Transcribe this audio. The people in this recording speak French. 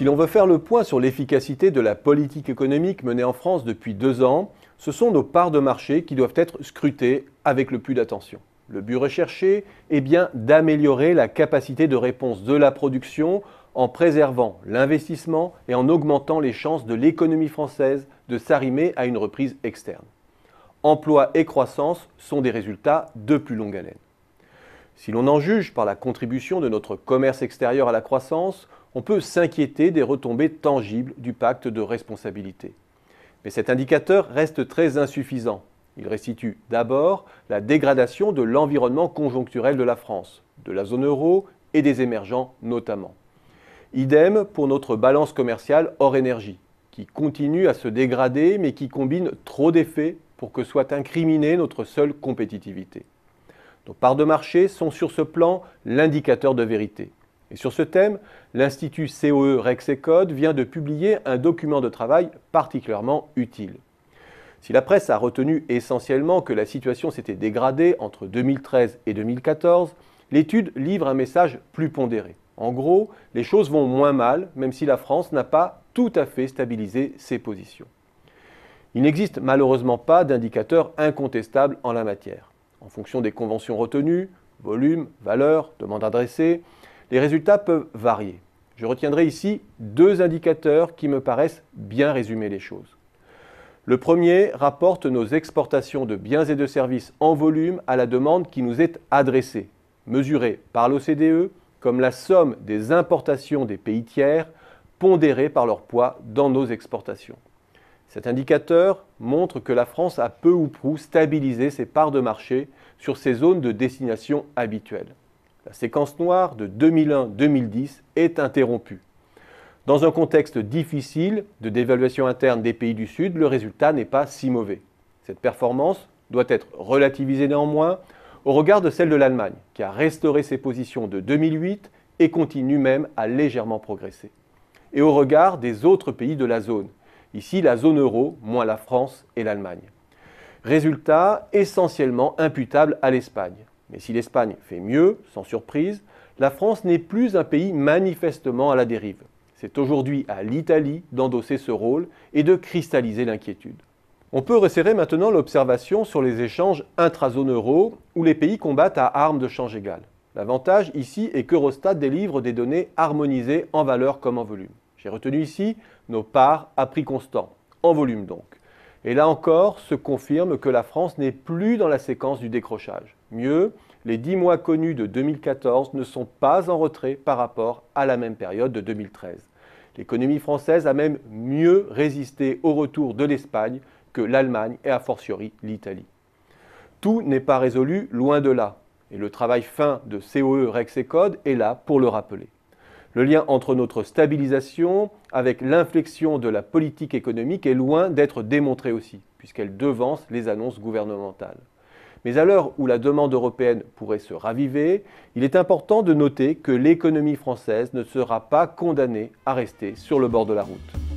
Si l'on veut faire le point sur l'efficacité de la politique économique menée en France depuis 2 ans, ce sont nos parts de marché qui doivent être scrutées avec le plus d'attention. Le but recherché est bien d'améliorer la capacité de réponse de la production en préservant l'investissement et en augmentant les chances de l'économie française de s'arrimer à une reprise externe. Emploi et croissance sont des résultats de plus longue haleine. Si l'on en juge par la contribution de notre commerce extérieur à la croissance, on peut s'inquiéter des retombées tangibles du pacte de responsabilité. Mais cet indicateur reste très insuffisant. Il restitue d'abord la dégradation de l'environnement conjoncturel de la France, de la zone euro et des émergents notamment. Idem pour notre balance commerciale hors énergie, qui continue à se dégrader mais qui combine trop d'effets pour que soit incriminée notre seule compétitivité. Nos parts de marché sont sur ce plan l'indicateur de vérité. Et sur ce thème, l'Institut COE Rexecode vient de publier un document de travail particulièrement utile. Si la presse a retenu essentiellement que la situation s'était dégradée entre 2013 et 2014, l'étude livre un message plus pondéré. En gros, les choses vont moins mal, même si la France n'a pas tout à fait stabilisé ses positions. Il n'existe malheureusement pas d'indicateur incontestable en la matière. En fonction des conventions retenues, volume, valeur, demande adressée, les résultats peuvent varier. Je retiendrai ici 2 indicateurs qui me paraissent bien résumer les choses. Le premier rapporte nos exportations de biens et de services en volume à la demande qui nous est adressée, mesurée par l'OCDE comme la somme des importations des pays tiers pondérées par leur poids dans nos exportations. Cet indicateur montre que la France a peu ou prou stabilisé ses parts de marché sur ses zones de destination habituelles. La séquence noire de 2001-2010 est interrompue. Dans un contexte difficile de dévaluation interne des pays du Sud, le résultat n'est pas si mauvais. Cette performance doit être relativisée néanmoins au regard de celle de l'Allemagne, qui a restauré ses positions de 2008 et continue même à légèrement progresser. Et au regard des autres pays de la zone, ici la zone euro, moins la France et l'Allemagne. Résultat essentiellement imputable à l'Espagne. Mais si l'Espagne fait mieux, sans surprise, la France n'est plus un pays manifestement à la dérive. C'est aujourd'hui à l'Italie d'endosser ce rôle et de cristalliser l'inquiétude. On peut resserrer maintenant l'observation sur les échanges intra-zone euro où les pays combattent à armes de change égales. L'avantage ici est qu'Eurostat délivre des données harmonisées en valeur comme en volume. J'ai retenu ici nos parts à prix constant, en volume donc. Et là encore, se confirme que la France n'est plus dans la séquence du décrochage. Mieux, les 10 mois connus de 2014 ne sont pas en retrait par rapport à la même période de 2013. L'économie française a même mieux résisté au retour de l'Espagne que l'Allemagne et a fortiori l'Italie. Tout n'est pas résolu, loin de là. Et le travail fin de COE Rexecode est là pour le rappeler. Le lien entre notre stabilisation avec l'inflexion de la politique économique est loin d'être démontré aussi, puisqu'elle devance les annonces gouvernementales. Mais à l'heure où la demande européenne pourrait se raviver, il est important de noter que l'économie française ne sera pas condamnée à rester sur le bord de la route.